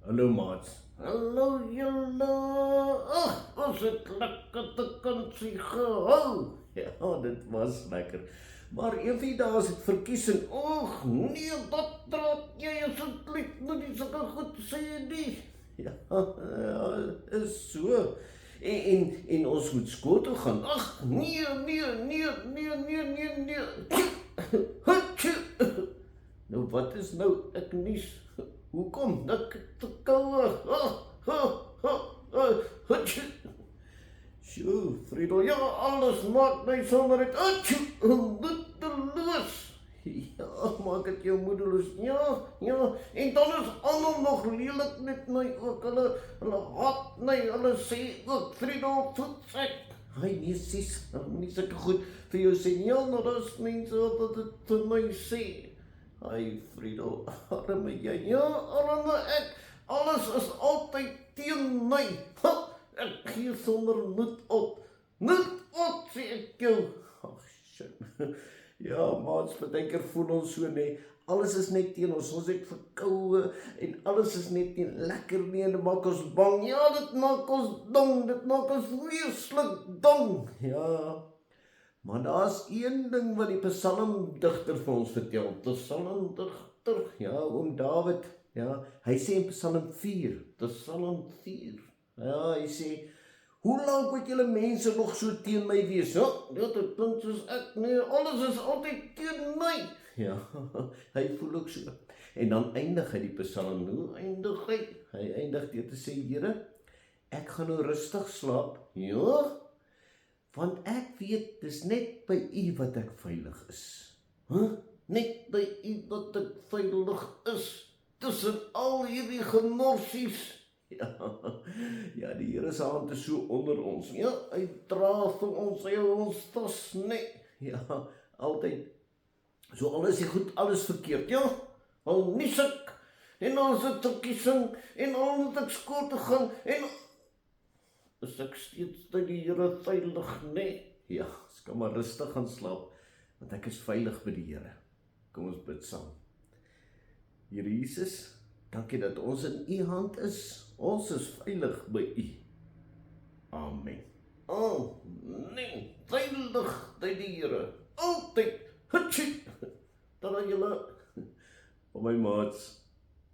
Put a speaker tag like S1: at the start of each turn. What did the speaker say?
S1: Hallo maats. Hallo julle. Ag, ons het lekker vakansie gehou. Ja, dit was lekker. Maar eendag daar is dit verkiesing. Ag, nee, wat praat jy asseblief nou nie sulke goed sê nie. Ja, is so. En ons moet skool toe gaan. Ag, nee. Nou wat is nou ek nies? Hoekom? Ek te koue. Sjoe, Friedel, ja, alles maak my sommer uit. Moedeloos. Ja, maak het jou moedeloos. Ja, en dan is almal nog lelik met my ook. Hulle haat my, hulle sê ook, Friedel, voetsek. Hy nee, sis, nie sulke goed vir jou sê. Ja, nou dat is mense wat dit vir my sê. Hy, Friedel, arme jy, ja, arme ek, alles is altyd teen my, ek gee sonder moed op, sê ek jou. Ach, shit, ja, maats, partykeer voel ons so, nee, alles is net teen ons het verkoue, en alles is net nie lekker nie, en dit maak ons bang, ja, dit maak ons dong, dit maak ons weeslik dong, ja. Maar daar is een ding wat die psalmdigter vir ons vertel. Die psalmdigter, ja, oom David, ja, hy sê in Psalm 4, Psalm 4, ja, hy sê, hoe lang moet julle mense nog so teen my wees? Ja, dit klink soos ek, nee, alles is altyd teen my. Ja, hy voel ook so. En dan eindig hy die psalm, hoe eindig hy? Hy eindig deur te sê, Here, ek gaan nou rustig slaap, ja, want ek weet, dis net by U wat ek veilig is. Net by U wat ek veilig is, tussen al hierdie gemorsies. Ja, die Here se hand is so onder ons. Ja, hy dra vir ons, hy hou ons vas net. Ja, altyd. So al is die goed, alles verkeerd, ja. Al nies ek, en al is het verkiesing, en al moet ek skool te gaan, en is ek steeds by die Here veilig, nee? Ja, ek kan maar rustig gaan slaap, want ek is veilig by die Here. Kom ons bid saam. Here Jesus, dankie dat ons in U hand is. Ons is veilig by U. Amen. Oh, nee, veilig by die Here. Altyd, hutsie, dan aan julle, op my maats.